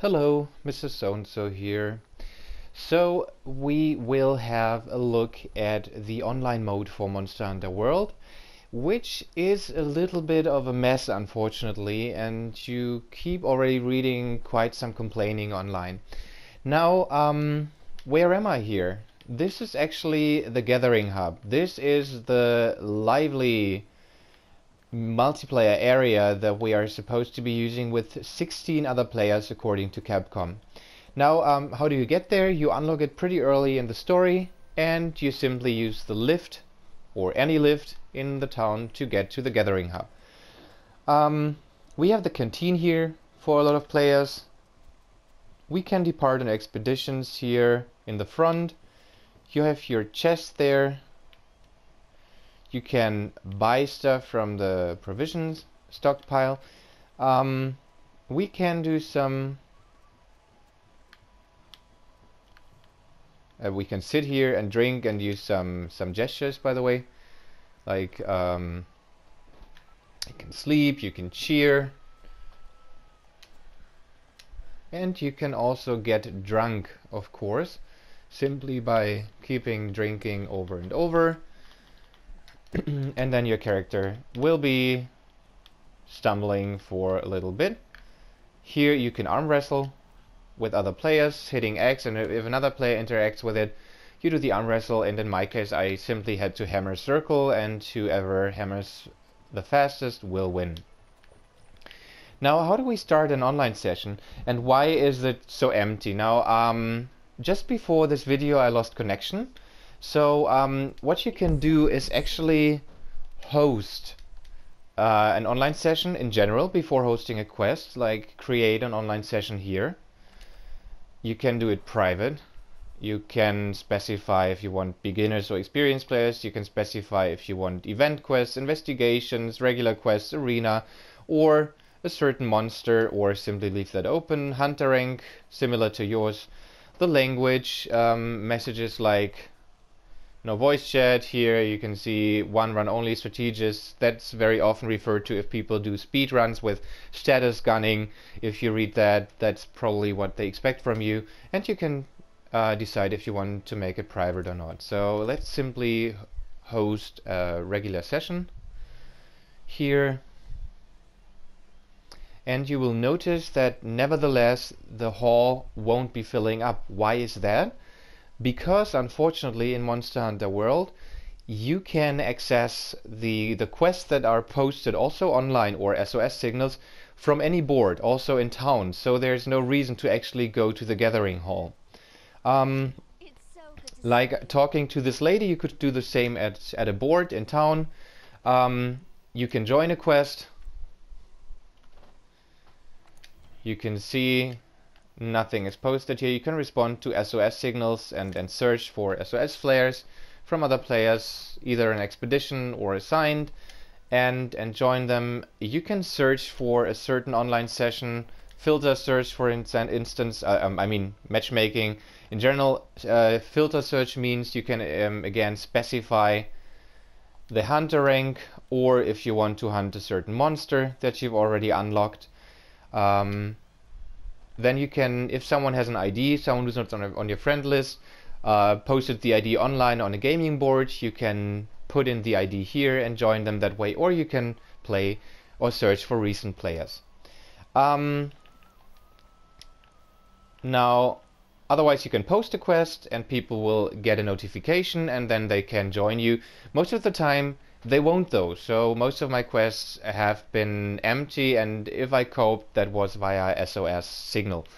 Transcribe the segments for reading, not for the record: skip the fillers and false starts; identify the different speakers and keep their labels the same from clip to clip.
Speaker 1: Hello, Mrs. So-and-so here. So we will have a look at the online mode for Monster Hunter World, which is a little bit of a mess, unfortunately, and you keep already reading quite some complaining online. Now, where am I here? This is actually the Gathering Hub. This is the lively multiplayer area that we are supposed to be using with 16 other players according to Capcom. Now, how do you get there? You unlock it pretty early in the story and you simply use the lift or any lift in the town to get to the Gathering Hub. We have the canteen here for a lot of players. We can depart on expeditions here in the front. You have your chest there. You can buy stuff from the provisions stockpile. We can do some... we can sit here and drink and use some gestures, by the way. Like, you can sleep, you can cheer. And you can also get drunk, of course, simply by keeping drinking over and over. And then your character will be stumbling for a little bit. Here you can arm wrestle with other players, hitting X, and if another player interacts with it, you do the arm wrestle, and in my case I simply had to hammer circle, and whoever hammers the fastest will win. Now, how do we start an online session, and why is it so empty? Now, just before this video I lost connection. So what you can do is actually host an online session in general before hosting a quest, like create an online session here. You can do it private. You can specify if you want beginners or experienced players. You can specify if you want event quests, investigations, regular quests, arena, or a certain monster, or simply leave that open. Hunter rank, similar to yours. The language, messages like no voice chat. Here you can see one run only strategist. That's very often referred to if people do speed runs with status gunning. If you read that, that's probably what they expect from you. And you can decide if you want to make it private or not. So let's simply host a regular session here. And you will notice that nevertheless the hall won't be filling up. Why is that? Because unfortunately in Monster Hunter World you can access the quests that are posted also online, or SOS signals, from any board, also in town, so there's no reason to actually go to the gathering hall. Like talking to this lady, you could do the same at a board in town. You can join a quest. You can see nothing is posted here. You can respond to SOS signals and search for SOS flares from other players, either an expedition or assigned, and join them. You can search for a certain online session, filter search for instance, I mean matchmaking. In general, filter search means you can again specify the hunter rank, or if you want to hunt a certain monster that you've already unlocked. Then you can, if someone has an ID, someone who's not on your friend list, posted the ID online on a gaming board, you can put in the ID here and join them that way, or you can play or search for recent players. Now, otherwise you can post a quest and people will get a notification and then they can join you. Most of the time they won't though, so most of my quests have been empty, and if I coped, that was via SOS signal.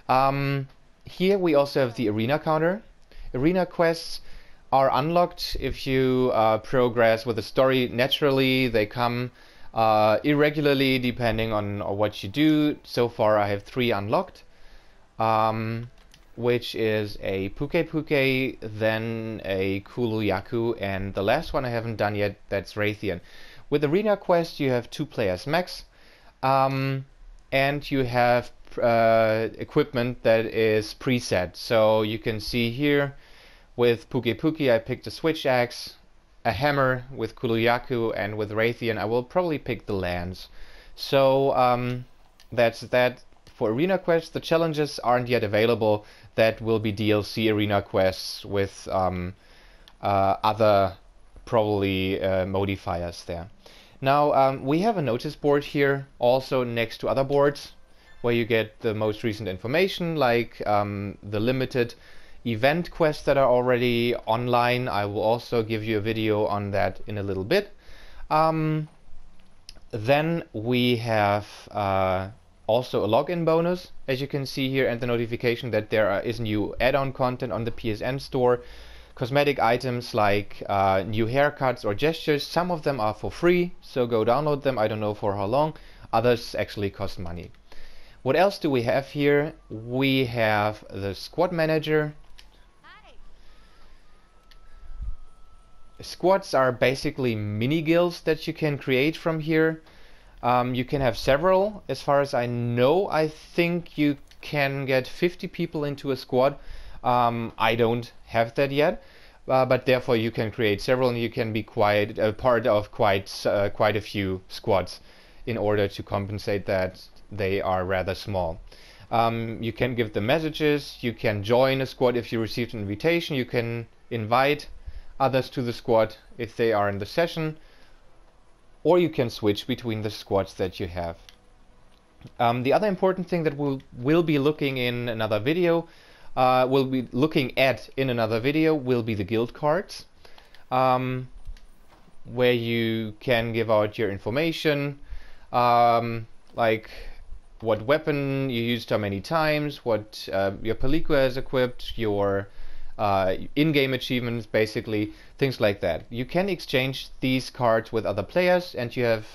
Speaker 1: Here we also have the arena counter. Arena quests are unlocked if you progress with the story naturally. They come irregularly depending on what you do. So far I have 3 unlocked, which is a Puke Puke, then a Kuluyaku, and the last one I haven't done yet, that's Raytheon. With Arena Quest you have 2 players max, and you have equipment that is preset. So you can see here with Puke Puke I picked a switch axe, a hammer. With Kuluyaku and with Raytheon I will probably pick the lance. So that's that. for arena quests. The challenges aren't yet available. That will be DLC arena quests with other probably modifiers there. Now we have a notice board here also next to other boards where you get the most recent information, like the limited event quests that are already online. I will also give you a video on that in a little bit. Then we have also a login bonus, as you can see here, and the notification that there is new add-on content on the PSN store. Cosmetic items like new haircuts or gestures, some of them are for free, so go download them. I don't know for how long. Others actually cost money. What else do we have here? We have the squad manager. Hi. Squads are basically mini guilds that you can create from here. You can have several. As far as I know, I think you can get 50 people into a squad. I don't have that yet, but therefore you can create several, and you can be quite a part of quite a few squads in order to compensate that they are rather small. You can give them messages. You can join a squad if you received an invitation. You can invite others to the squad if they are in the session, or you can switch between the squads that you have. The other important thing that we'll be looking in another video, will be the guild cards, where you can give out your information, like what weapon you used how many times, what your película is equipped, your in-game achievements, basically things like that. You can exchange these cards with other players, and you have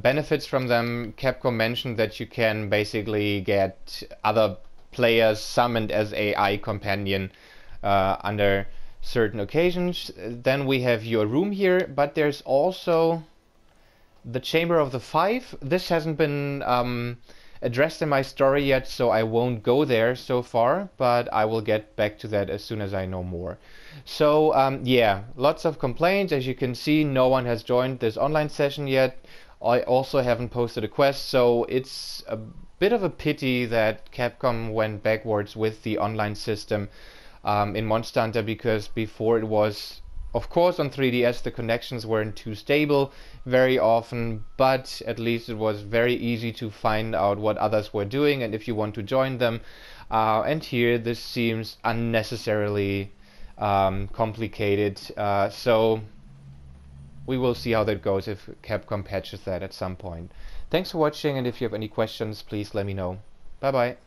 Speaker 1: benefits from them. Capcom mentioned that you can basically get other players summoned as AI companion under certain occasions. Then we have your room here, but there's also the Chamber of the Five. This hasn't been addressed in my story yet, so I won't go there so far, but I will get back to that as soon as I know more. So yeah, lots of complaints. As you can see, no one has joined this online session yet. I also haven't posted a quest, so it's a bit of a pity that Capcom went backwards with the online system in Monster Hunter, because before it was, of course, on 3DS the connections weren't too stable very often, but at least it was very easy to find out what others were doing and if you want to join them. And here this seems unnecessarily complicated, so we will see how that goes if Capcom patches that at some point. Thanks for watching, and if you have any questions, please let me know. Bye bye.